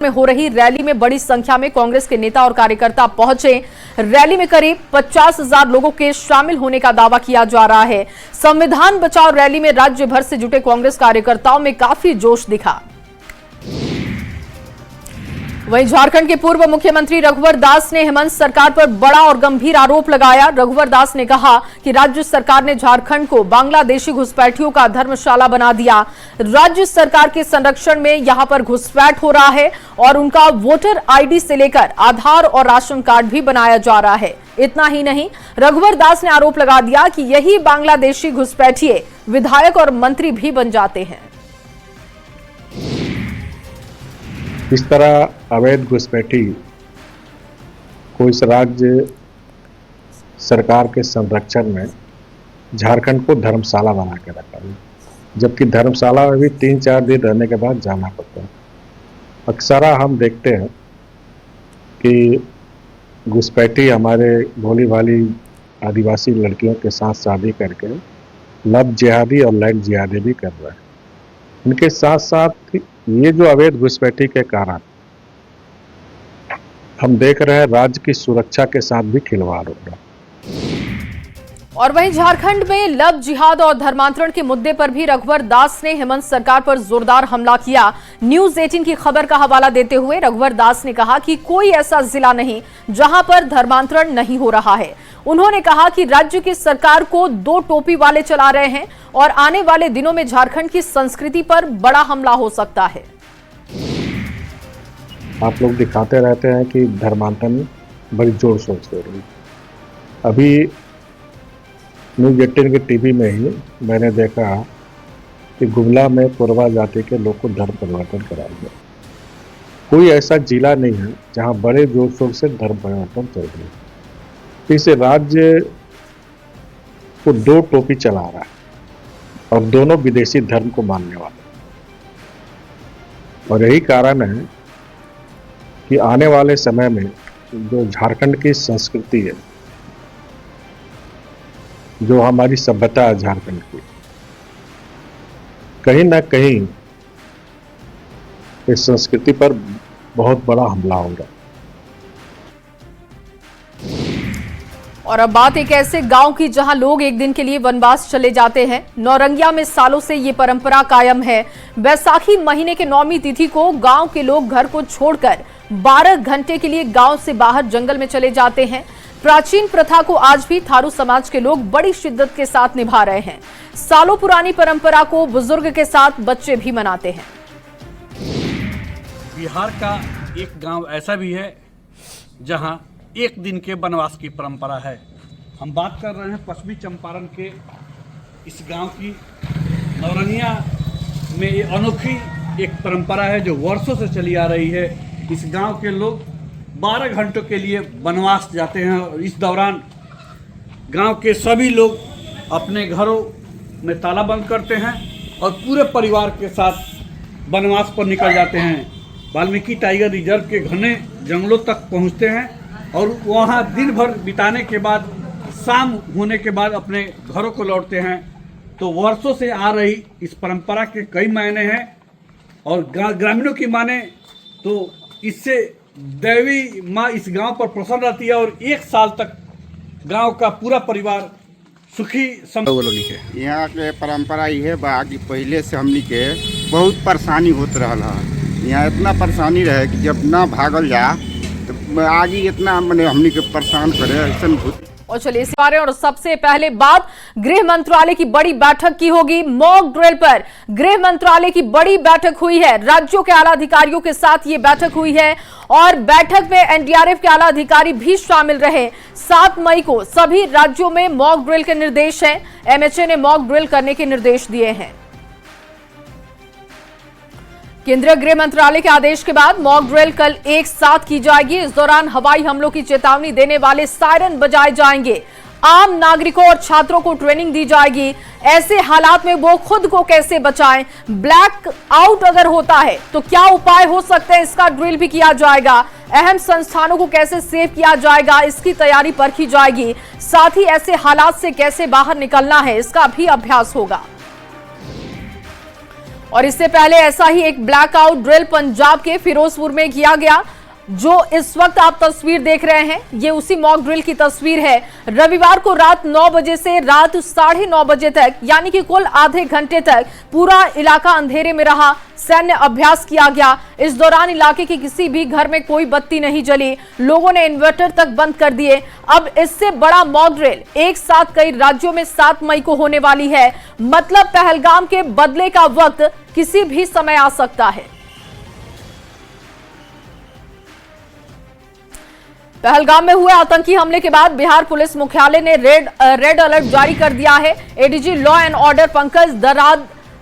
में हो रही रैली में बड़ी संख्या में कांग्रेस के नेता और कार्यकर्ता पहुंचे। रैली में करीब 50,000 लोगों के शामिल होने का दावा किया जा रहा है। संविधान बचाओ रैली में राज्य भर से जुटे कांग्रेस कार्यकर्ताओं में काफी जोश दिखा। वहीं झारखंड के पूर्व मुख्यमंत्री रघुवर दास ने हेमंत सरकार पर बड़ा और गंभीर आरोप लगाया। रघुवर दास ने कहा कि राज्य सरकार ने झारखंड को बांग्लादेशी घुसपैठियों का धर्मशाला बना दिया। राज्य सरकार के संरक्षण में यहां पर घुसपैठ हो रहा है और उनका वोटर आईडी से लेकर आधार और राशन कार्ड भी बनाया जा रहा है। इतना ही नहीं, रघुवर दास ने आरोप लगा दिया कि यही बांग्लादेशी घुसपैठिए विधायक और मंत्री भी बन जाते हैं। इस तरह अवैध घुसपैठी को इस राज्य सरकार के संरक्षण में झारखंड को धर्मशाला बना के रखा है, जबकि धर्मशाला में भी 3-4 दिन रहने के बाद जाना पड़ता है। अक्सर हम देखते हैं कि घुसपैठी हमारे भोली भाली आदिवासी लड़कियों के साथ शादी करके लव जिहादी और लैंड जिहादी भी कर रहे हैं। इनके साथ साथ ये जो अवैध घुसपैठी के कारण हम देख रहे हैं राज्य की सुरक्षा के साथ भी खिलवाड़ हो रहा है। और वहीं झारखंड में लव जिहाद और धर्मांतरण के मुद्दे पर भी रघुवर दास ने हेमंत सरकार पर जोरदार हमला किया। न्यूज 18 की खबर का हवाला देते हुए रघुवर दास ने कहा कि कोई ऐसा जिला नहीं जहां पर धर्मांतरण नहीं हो रहा है। उन्होंने कहा कि राज्य की सरकार को 2 टोपी वाले चला रहे हैं और आने वाले दिनों में झारखंड की संस्कृति पर बड़ा हमला हो सकता है। आप लोग दिखाते रहते हैं कि धर्मांतरण बड़ी जोर शोर से हो रही है। अभी न्यूज 18 के टीवी में ही मैंने देखा कि गुमला में कोरवा जाति के लोग को धर्म परिवर्तन कराया गया। कोई ऐसा जिला नहीं है जहां बड़े जोर शोर से धर्म परिवर्तन चल रही है। इस राज्य को 2 टोपी चला रहा है और दोनों विदेशी धर्म को मानने वाले, और यही कारण है कि आने वाले समय में जो झारखंड की संस्कृति है, जो हमारी सभ्यता है झारखंड की, कहीं ना कहीं इस संस्कृति पर बहुत बड़ा हमला होगा। और अब बात एक ऐसे गांव की जहां लोग एक दिन के लिए वनवास चले जाते हैं। नौरंगिया में सालों से ये परंपरा कायम है। बैसाखी महीने के 9वीं तिथि को गांव के लोग घर को छोड़कर 12 घंटे के लिए गांव से बाहर जंगल में चले जाते हैं। प्राचीन प्रथा को आज भी थारू समाज के लोग बड़ी शिद्दत के साथ निभा रहे हैं। सालों पुरानी परंपरा को बुजुर्ग के साथ बच्चे भी मनाते हैं। बिहार का एक गांव ऐसा भी है जहां 1 दिन के वनवास की परंपरा है। हम बात कर रहे हैं पश्चिमी चंपारण के इस गांव की। नौरंगिया में ये अनोखी एक परंपरा है जो वर्षों से चली आ रही है। इस गांव के लोग 12 घंटों के लिए वनवास जाते हैं और इस दौरान गांव के सभी लोग अपने घरों में ताला बंद करते हैं और पूरे परिवार के साथ वनवास पर निकल जाते हैं। वाल्मीकि टाइगर रिजर्व के घने जंगलों तक पहुंचते हैं और वहां दिन भर बिताने के बाद शाम होने के बाद अपने घरों को लौटते हैं। तो वर्षों से आ रही इस परंपरा के कई मायने हैं और ग्रामीणों की माने तो इससे देवी माँ इस गांव पर प्रसन्न रहती है और 1 साल तक गांव का पूरा परिवार सुखी है। यहाँ के परंपरा ये बा कि पहले से हमनी के बहुत परेशानी होत रहा है। यहाँ इतना परेशानी रहे कि जब ना भागल जा तो आगे इतना मैंने हमनी के परेशान करे ऐसा। और चलिए इस बारे और सबसे पहले बात गृह मंत्रालय की बड़ी बैठक की होगी। मॉक ड्रिल पर गृह मंत्रालय की बड़ी बैठक हुई है। राज्यों के आला अधिकारियों के साथ ये बैठक हुई है और बैठक में एनडीआरएफ के आला अधिकारी भी शामिल रहे। 7 मई को सभी राज्यों में मॉक ड्रिल के निर्देश हैं। एमएचए ने मॉक ड्रिल करने के निर्देश दिए हैं। केंद्रीय गृह मंत्रालय के आदेश के बाद मॉक ड्रिल कल एक साथ की जाएगी। इस दौरान हवाई हमलों की चेतावनी देने वाले सायरन बजाए जाएंगे। आम नागरिकों और छात्रों को ट्रेनिंग दी जाएगी। ऐसे हालात में वो खुद को कैसे बचाएं, ब्लैक आउट अगर होता है तो क्या उपाय हो सकते हैं, इसका ड्रिल भी किया जाएगा। अहम संस्थानों को कैसे सेव किया जाएगा, इसकी तैयारी परखी जाएगी। साथ ही ऐसे हालात से कैसे बाहर निकलना है, इसका भी अभ्यास होगा। और इससे पहले ऐसा ही एक ब्लैकआउट ड्रिल पंजाब के फिरोजपुर में किया गया। जो इस वक्त आप तस्वीर देख रहे हैं, ये उसी मॉक ड्रिल की तस्वीर है। रविवार को रात 9 बजे से रात 9:30 बजे तक, यानी कि कुल आधे घंटे तक पूरा इलाका अंधेरे में रहा। सैन्य अभ्यास किया गया। इस दौरान इलाके के किसी भी घर में कोई बत्ती नहीं जली। लोगों ने इन्वर्टर तक बंद कर दिए। अब इससे बड़ा मॉक ड्रिल एक साथ कई राज्यों में 7 मई को होने वाली है। मतलब पहलगाम के बदले का वक्त किसी भी समय आ सकता है। पहलगाम में हुए आतंकी हमले के बाद बिहार पुलिस मुख्यालय ने रेड अलर्ट जारी कर दिया है। ADG law and order Pankaj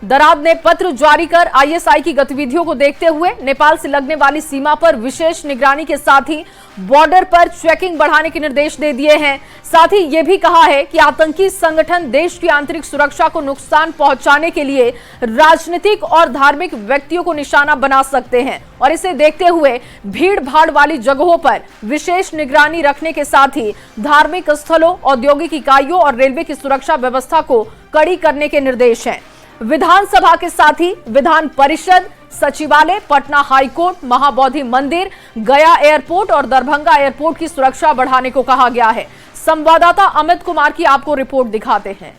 Darad ने पत्र जारी कर आईएसआई की गतिविधियों को देखते हुए नेपाल से लगने वाली सीमा पर विशेष निगरानी के साथ ही बॉर्डर पर चेकिंग बढ़ाने के निर्देश दे दिए हैं। साथ ही यह भी कहा है कि आतंकी संगठन देश की आंतरिक सुरक्षा को नुकसान पहुंचाने के लिए राजनीतिक और धार्मिक व्यक्तियों को निशाना बना सकते हैं और इसे देखते हुए भीड़ भाड़ वाली जगहों पर विशेष निगरानी रखने के साथ ही धार्मिक स्थलों, औद्योगिक इकाइयों और रेलवे की सुरक्षा व्यवस्था को कड़ी करने के निर्देश हैं। विधानसभा के साथ ही विधान परिषद, सचिवालय, पटना हाईकोर्ट, महाबोधि मंदिर, गया एयरपोर्ट और दरभंगा एयरपोर्ट की सुरक्षा बढ़ाने को कहा गया है। संवाददाता अमित कुमार की आपको रिपोर्ट दिखाते हैं।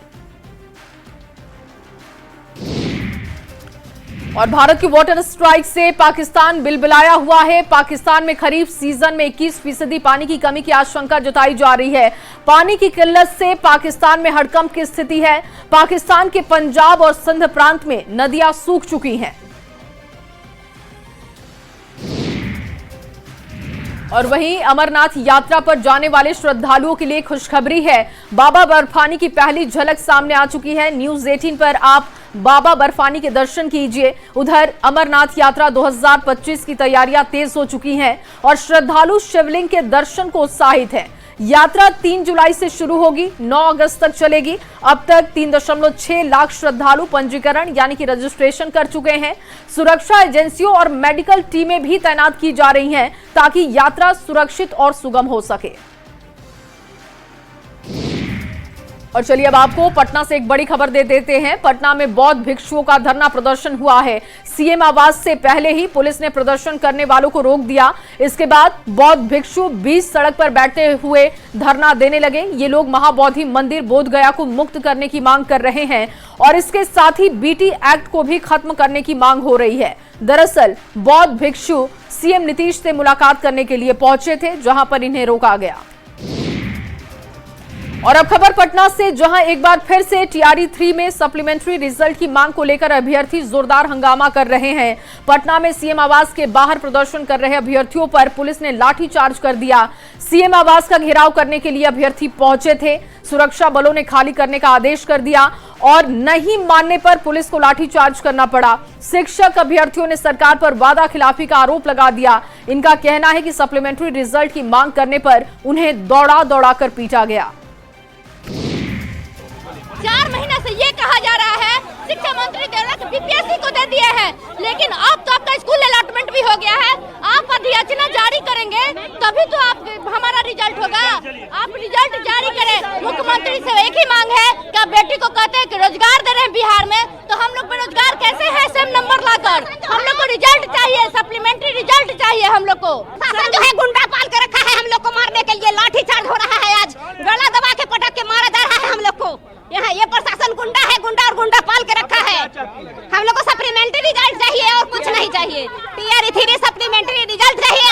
और भारत की वाटर स्ट्राइक से पाकिस्तान बिलबिलाया हुआ है। पाकिस्तान में खरीफ सीजन में 21% पानी की कमी की आशंका जताई जा रही है। पानी की किल्लत से पाकिस्तान में हड़कंप की स्थिति है। पाकिस्तान के पंजाब और सिंध प्रांत में नदियां सूख चुकी हैं। और वहीं अमरनाथ यात्रा पर जाने वाले श्रद्धालुओं के लिए खुशखबरी है। बाबा बर्फानी की पहली झलक सामने आ चुकी है। न्यूज़ 18 पर आप बाबा बर्फानी के दर्शन कीजिए। उधर अमरनाथ यात्रा 2025 की तैयारियां तेज हो चुकी हैं और श्रद्धालु शिवलिंग के दर्शन को उत्साहित हैं। यात्रा 3 जुलाई से शुरू होगी, 9 अगस्त तक चलेगी। अब तक 3.6 लाख श्रद्धालु पंजीकरण यानी कि रजिस्ट्रेशन कर चुके हैं। सुरक्षा एजेंसियों और मेडिकल टीमें भी तैनात की जा रही हैं ताकि यात्रा सुरक्षित और सुगम हो सके। और चलिए अब आपको पटना से एक बड़ी खबर दे देते हैं। पटना में बौद्ध भिक्षुओं का धरना प्रदर्शन हुआ है। सीएम आवास से पहले ही पुलिस ने प्रदर्शन करने वालों को रोक दिया। इसके बाद बौद्ध भिक्षु 20 सड़क पर बैठे हुए धरना देने लगे। ये लोग महाबोधि मंदिर बोध गया को मुक्त करने की मांग कर रहे हैं और इसके साथ ही बीटी एक्ट को भी खत्म करने की मांग हो रही है। दरअसल बौद्ध भिक्षु सीएम नीतीश से मुलाकात करने के लिए पहुंचे थे, जहां पर इन्हें रोका गया। और अब खबर पटना से, जहां एक बार फिर से टीआरई 3 में सप्लीमेंट्री रिजल्ट की मांग को लेकर अभ्यर्थी जोरदार हंगामा कर रहे हैं। पटना में सीएम आवास के बाहर प्रदर्शन कर रहे अभ्यर्थियों पर पुलिस ने लाठीचार्ज कर दिया। सीएम आवास का घेराव करने के लिए अभ्यर्थी पहुंचे थे। सुरक्षा बलों ने खाली करने का आदेश कर दिया और नहीं मानने पर पुलिस को लाठीचार्ज करना पड़ा। शिक्षक अभ्यर्थियों ने सरकार पर वादा खिलाफी का आरोप लगा दिया। इनका कहना है कि सप्लीमेंट्री रिजल्ट की मांग करने पर उन्हें दौड़ा दौड़ा कर पीटा गया। 4 महीने से ये कहा जा रहा है शिक्षा मंत्री बीपीएससी को दे दिए हैं, लेकिन अब तो आपका स्कूल अलॉटमेंट भी हो गया है। आप अधियाचना जारी करेंगे तभी तो आप हमारा रिजल्ट होगा। आप रिजल्ट जारी करें। मुख्यमंत्री से एक ही मांग है कि आप बेटी को कहते हैं कि रोजगार दे रहे हैं बिहार में, तो हम लोग बेरोजगार कैसे है सेम नंबर लाकर? हम लोग को रिजल्ट चाहिए, सप्लीमेंट्री रिजल्ट चाहिए हम लोग को। शासन जो है गुंडा पाल के रखा है हम लोग को मारने के लिए। लाठीचार्ज हो रहा है, आज गला दबा के पटक के मारा जा रहा है हम लोग को। यहाँ ये प्रशासन गुंडा है, गुंडा और गुंडा पाल के रखा है। हम लोग को सप्लीमेंट्री रिजल्ट चाहिए और कुछ नहीं चाहिए। टीआरई 3 सप्लीमेंट्री रिजल्ट चाहिए।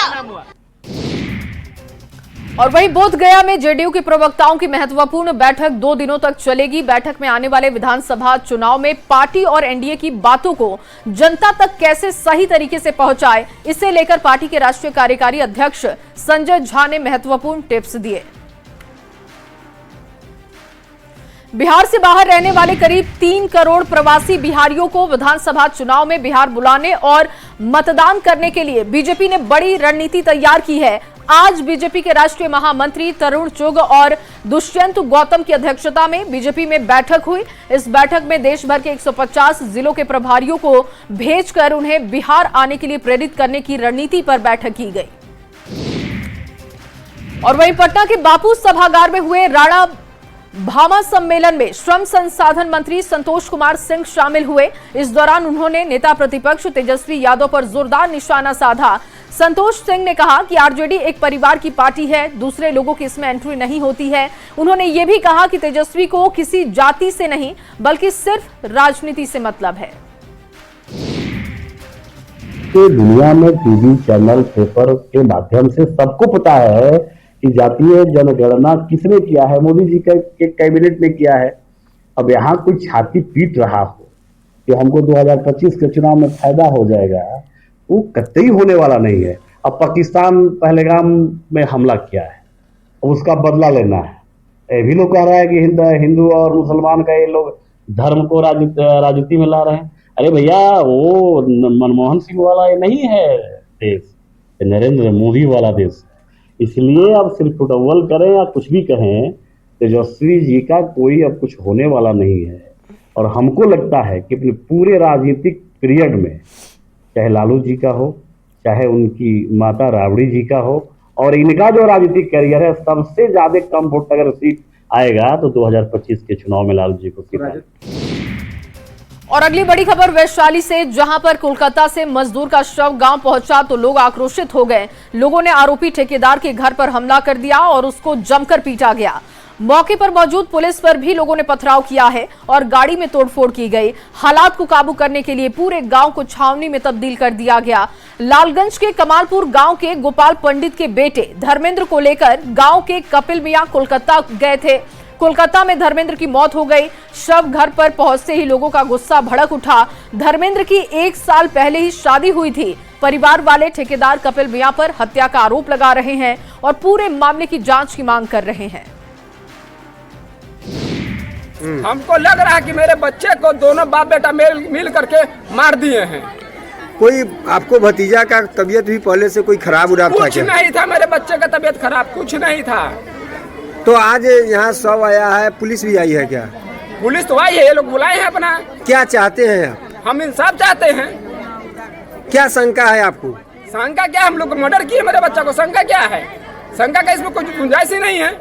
और वहीं बोध गया में जेडीयू के प्रवक्ताओं की महत्वपूर्ण बैठक 2 दिनों तक चलेगी। बैठक में आने वाले विधानसभा चुनाव में पार्टी और एनडीए की बातों को जनता तक कैसे सही तरीके से पहुंचाए, इसे लेकर पार्टी के राष्ट्रीय कार्यकारी अध्यक्ष संजय झा ने महत्वपूर्ण टिप्स दिए। बिहार से बाहर रहने वाले करीब 3 करोड़ प्रवासी बिहारियों को विधानसभा चुनाव में बिहार बुलाने और मतदान करने के लिए बीजेपी ने बड़ी रणनीति तैयार की है। आज बीजेपी के राष्ट्रीय महामंत्री तरुण चुग और दुष्यंत गौतम की अध्यक्षता में बीजेपी में बैठक हुई। इस बैठक में देश भर के 150 जिलों के प्रभारियों को भेजकर उन्हें बिहार आने के लिए प्रेरित करने की रणनीति पर बैठक की गई। और वहीं पटना के बापू सभागार में हुए भामा सम्मेलन में श्रम संसाधन मंत्री संतोष कुमार सिंह शामिल हुए। इस दौरान उन्होंने नेता प्रतिपक्ष तेजस्वी यादव पर जोरदार निशाना साधा। संतोष सिंह ने कहा कि आरजेडी एक परिवार की पार्टी है, दूसरे लोगों की इसमें एंट्री नहीं होती है। उन्होंने ये भी कहा कि तेजस्वी को किसी जाति से नहीं बल्कि सिर्फ राजनीति से मतलब है। दुनिया में टीवी चैनल पेपर के माध्यम से सबको पता है कि जातीय जनगणना किसने किया है, मोदी जी के कैबिनेट ने किया है। अब यहाँ कोई छाती पीट रहा हो कि हमको 2025 के चुनाव में फायदा हो जाएगा, वो कतई होने वाला नहीं है। अब पाकिस्तान पहलगाम में हमला किया है, अब उसका बदला लेना है। ये भी लोग कह रहा है कि हिंदू और मुसलमान का ये लोग धर्म को राजनीति में ला रहे हैं। अरे भैया, वो मनमोहन सिंह वाला ये नहीं है देश, ये नरेंद्र मोदी वाला देश। इसलिए अब सिर्फ फुटबॉल करें या कुछ भी कहें, तेजस्वी जी का कोई अब कुछ होने वाला नहीं है। और हमको लगता है कि अपने पूरे राजनीतिक पीरियड में, चाहे लालू जी का हो, चाहे उनकी माता राबड़ी जी का हो, और इनका जो राजनीतिक करियर है, सबसे ज्यादा कम वोट अगर सीट आएगा तो 2025 के चुनाव में लालू जी को सीट आएगी। और अगली बड़ी खबर वैशाली से, जहां पर कोलकाता से मजदूर का शव गांव पहुंचा तो लोग आक्रोशित हो गए। लोगों ने आरोपी ठेकेदार के घर पर हमला कर दिया और उसको जमकर पीटा गया। मौके पर मौजूद पुलिस पर भी लोगों ने पथराव किया है और गाड़ी में तोड़फोड़ की गई। हालात को काबू करने के लिए पूरे गांव को छावनी में तब्दील कर दिया गया। लालगंज के कमालपुर गांव के गोपाल पंडित के बेटे धर्मेंद्र को लेकर गांव के कपिल मियां कोलकाता गए थे। कोलकाता में धर्मेंद्र की मौत हो गई। शव घर पर पहुंचते ही लोगों का गुस्सा भड़क उठा। धर्मेंद्र की 1 साल पहले ही शादी हुई थी। परिवार वाले ठेकेदार कपिल मियां पर हत्या का आरोप लगा रहे हैं और पूरे मामले की जांच की मांग कर रहे हैं। हमको लग रहा है कि मेरे बच्चे को दोनों बाप बेटा मिल करके मार दिए हैं। कोई आपको भतीजा का तबीयत भी पहले से कोई खराब उराब था कुछ नहीं था, मेरे बच्चे का तबीयत खराब कुछ नहीं था। तो आज यहाँ शव आया है, पुलिस भी आई है क्या? पुलिस तो आई है, ये लोग बुलाए हैं अपना। क्या चाहते हैं आप? हम इंसाफ चाहते हैं। क्या शंका है आपको? शंका क्या, हम लोग मर्डर किए मेरे बच्चा को, शंका क्या है? शंका का इसमें कोई गुंजाइश ही नहीं है।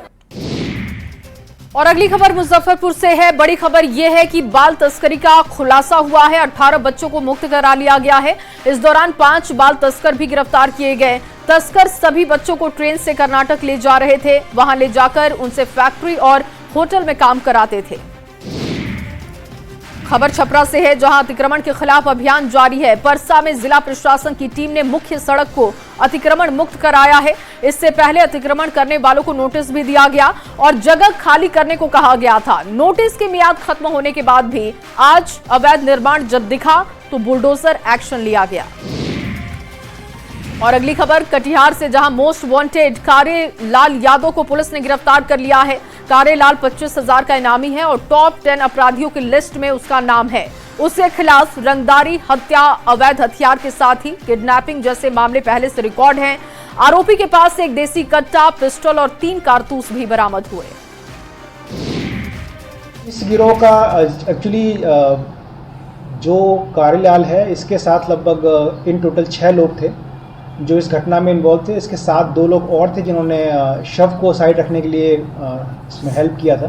और अगली खबर मुजफ्फरपुर से है। बड़ी खबर यह है कि बाल तस्करी का खुलासा हुआ है। 18 बच्चों को मुक्त करा लिया गया है। इस दौरान 5 बाल तस्कर भी गिरफ्तार किए गए। तस्कर सभी बच्चों को ट्रेन से कर्नाटक ले जा रहे थे। वहां ले जाकर उनसे फैक्ट्री और होटल में काम कराते थे। खबर छपरा से है, जहां अतिक्रमण के खिलाफ अभियान जारी है। परसा में जिला प्रशासन की टीम ने मुख्य सड़क को अतिक्रमण मुक्त कराया है। इससे पहले अतिक्रमण करने वालों को नोटिस भी दिया गया और जगह खाली करने को कहा गया था। नोटिस की मियाद खत्म होने के बाद भी आज अवैध निर्माण जब दिखा तो बुलडोजर एक्शन लिया गया। और अगली खबर कटिहार से, जहां मोस्ट वांटेड कारेलाल यादव को पुलिस ने गिरफ्तार कर लिया है। कारेलाल 25,000 का इनामी है और टॉप 10 अपराधियों की लिस्ट में उसका नाम है। उसके खिलाफ रंगदारी, हत्या, अवैध हथियार के साथ ही किडनैपिंग जैसे मामले पहले से रिकॉर्ड हैं। आरोपी के पास से एक देसी कट्टा, पिस्टल और 3 कारतूस भी बरामद हुए। इस गिरोह का एक्चुअली जो कारेलाल है, इसके साथ लगभग इन टोटल 6 लोग थे जो इस घटना में इन्वॉल्व थे। इसके साथ 2 लोग और थे जिन्होंने शव को साइड रखने के लिए इसमें हेल्प किया था।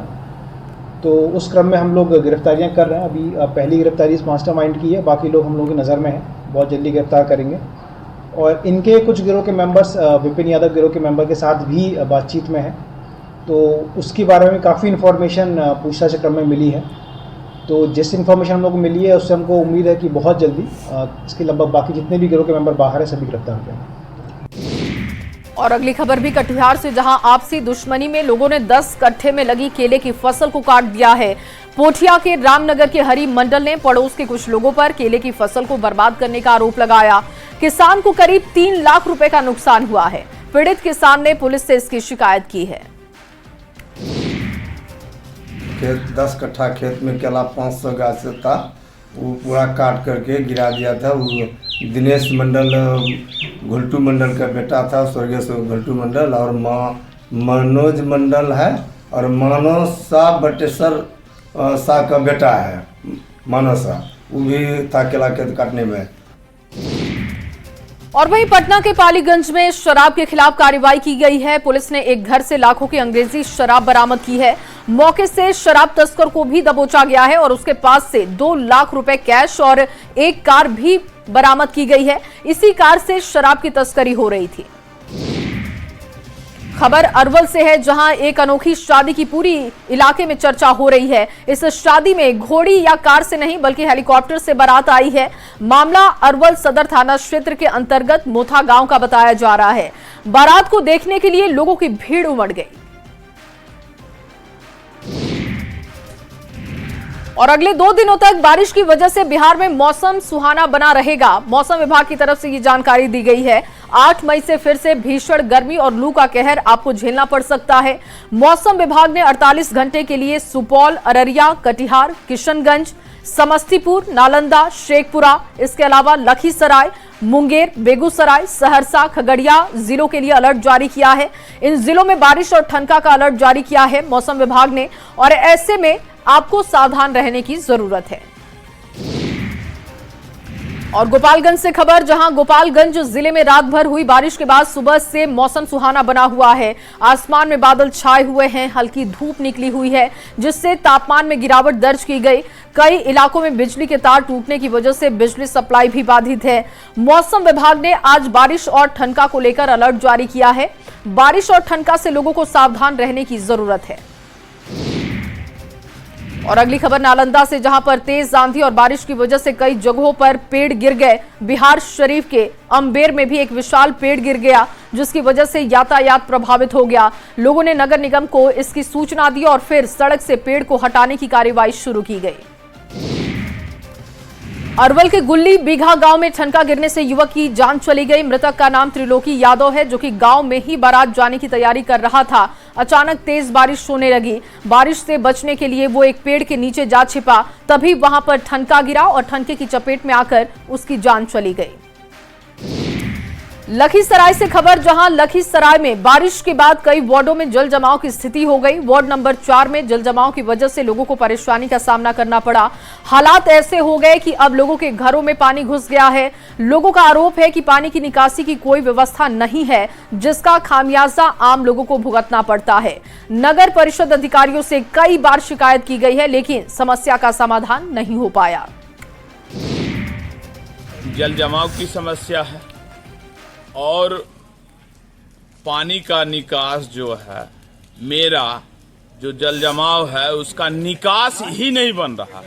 तो उस क्रम में हम लोग गिरफ्तारियां कर रहे हैं। अभी पहली गिरफ्तारी इस मास्टरमाइंड की है, बाकी लोग हम लोगों की नज़र में हैं, बहुत जल्दी गिरफ्तार करेंगे। और इनके कुछ गिरोह के मेंबर्स विपिन यादव गिरोह के मेंबर के साथ भी बातचीत में हैं। तो उसके बारे में काफ़ी इन्फॉर्मेशन पूछताछ के क्रम में मिली है। तो जिस इन्फॉर्मेशन हम लोग को मिली है उससे हमको उम्मीद है कि बहुत जल्दी इसके लगभग बाकी जितने भी गिरोह के मेंबर बाहर है सभी गिरफ्तार हो जाएंगे। और अगली खबर भी कटिहार से, जहां आपसी दुश्मनी में लोगों ने 10 कट्ठे में लगी केले की फसल को काट दिया है। पोठिया के रामनगर के हरि मंडल ने पड़ोस के कुछ लोगों पर केले की फसल को बर्बाद करने का आरोप लगाया। किसान को करीब 3 लाख रुपए का नुकसान हुआ है। पीड़ित किसान ने पुलिस से इसकी शिकायत की है। खेत 10 कट्ठा खेत में केला 500 गाछ था, वो पूरा काट करके गिरा दिया था। वो दिनेश मंडल घुलटू मंडल का बेटा था, स्वर्गीय घुलटू मंडल, और मनोज मंडल है, और मानव शाह बटेश्वर शाह का बेटा है मानव शाह, वो भी था केला खेत काटने में। और वहीं पटना के पालीगंज में शराब के खिलाफ कार्रवाई की गई है। पुलिस ने एक घर से लाखों की अंग्रेजी शराब बरामद की है। मौके से शराब तस्कर को भी दबोचा गया है और उसके पास से 2 लाख रुपए कैश और एक कार भी बरामद की गई है। इसी कार से शराब की तस्करी हो रही थी। खबर अरवल से है, जहां एक अनोखी शादी की पूरी इलाके में चर्चा हो रही है। इस शादी में घोड़ी या कार से नहीं बल्कि हेलीकॉप्टर से बारात आई है। मामला अरवल सदर थाना क्षेत्र के अंतर्गत मोथा गांव का बताया जा रहा है। बारात को देखने के लिए लोगों की भीड़ उमड़ गई और अगले 2 दिनों तक बारिश की वजह से बिहार में मौसम सुहाना बना रहेगा। मौसम विभाग की तरफ से ये जानकारी दी गई है। 8 मई से फिर से भीषण गर्मी और लू का कहर आपको झेलना पड़ सकता है। मौसम विभाग ने 48 घंटे के लिए सुपौल, अररिया, कटिहार, किशनगंज, समस्तीपुर, नालंदा, शेखपुरा, इसके अलावा लखीसराय, मुंगेर, बेगूसराय, सहरसा, खगड़िया जिलों के लिए अलर्ट जारी किया है। इन जिलों में बारिश और ठनका का अलर्ट जारी किया है मौसम विभाग ने और ऐसे में आपको सावधान रहने की जरूरत है। और गोपालगंज से खबर, जहां गोपालगंज जिले में रात भर हुई बारिश के बाद सुबह से मौसम सुहाना बना हुआ है। आसमान में बादल छाए हुए हैं, हल्की धूप निकली हुई है जिससे तापमान में गिरावट दर्ज की गई। कई इलाकों में बिजली के तार टूटने की वजह से बिजली सप्लाई भी बाधित है। मौसम विभाग ने आज बारिश और ठनका को लेकर अलर्ट जारी किया है। बारिश और ठनका से लोगों को सावधान रहने की जरूरत है। और अगली खबर नालंदा से, जहां पर तेज आंधी और बारिश की वजह से कई जगहों पर पेड़ गिर गए। बिहार शरीफ के अम्बेर में भी एक विशाल पेड़ गिर गया जिसकी वजह से यातायात प्रभावित हो गया। लोगों ने नगर निगम को इसकी सूचना दी और फिर सड़क से पेड़ को हटाने की कार्रवाई शुरू की गई। अरवल के गुल्ली बीघा गांव में ठनका गिरने से युवक की जान चली गई। मृतक का नाम त्रिलोकी यादव है, जो कि गांव में ही बारात जाने की तैयारी कर रहा था। अचानक तेज बारिश होने लगी। बारिश से बचने के लिए वो एक पेड़ के नीचे जा छिपा, तभी वहां पर ठनका गिरा और ठनके की चपेट में आकर उसकी जान चली गई। लखीसराय से खबर, जहां लखीसराय में बारिश के बाद कई वार्डों में जल जमाव की स्थिति हो गई। वार्ड नंबर 4 में जल जमाव की वजह से लोगों को परेशानी का सामना करना पड़ा। हालात ऐसे हो गए कि अब लोगों के घरों में पानी घुस गया है। लोगों का आरोप है कि पानी की निकासी की कोई व्यवस्था नहीं है, जिसका खामियाजा आम लोगों को भुगतना पड़ता है। नगर परिषद अधिकारियों से कई बार शिकायत की गई है, लेकिन समस्या का समाधान नहीं हो पाया। जल जमाव की समस्या है और पानी का निकास जो है, मेरा जो जल जमाव है उसका निकास ही नहीं बन रहा।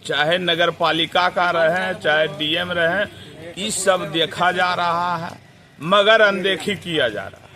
चाहे नगर पालिका का रहे, चाहे डीएम रहे, इस सब देखा जा रहा है मगर अनदेखी किया जा रहा है।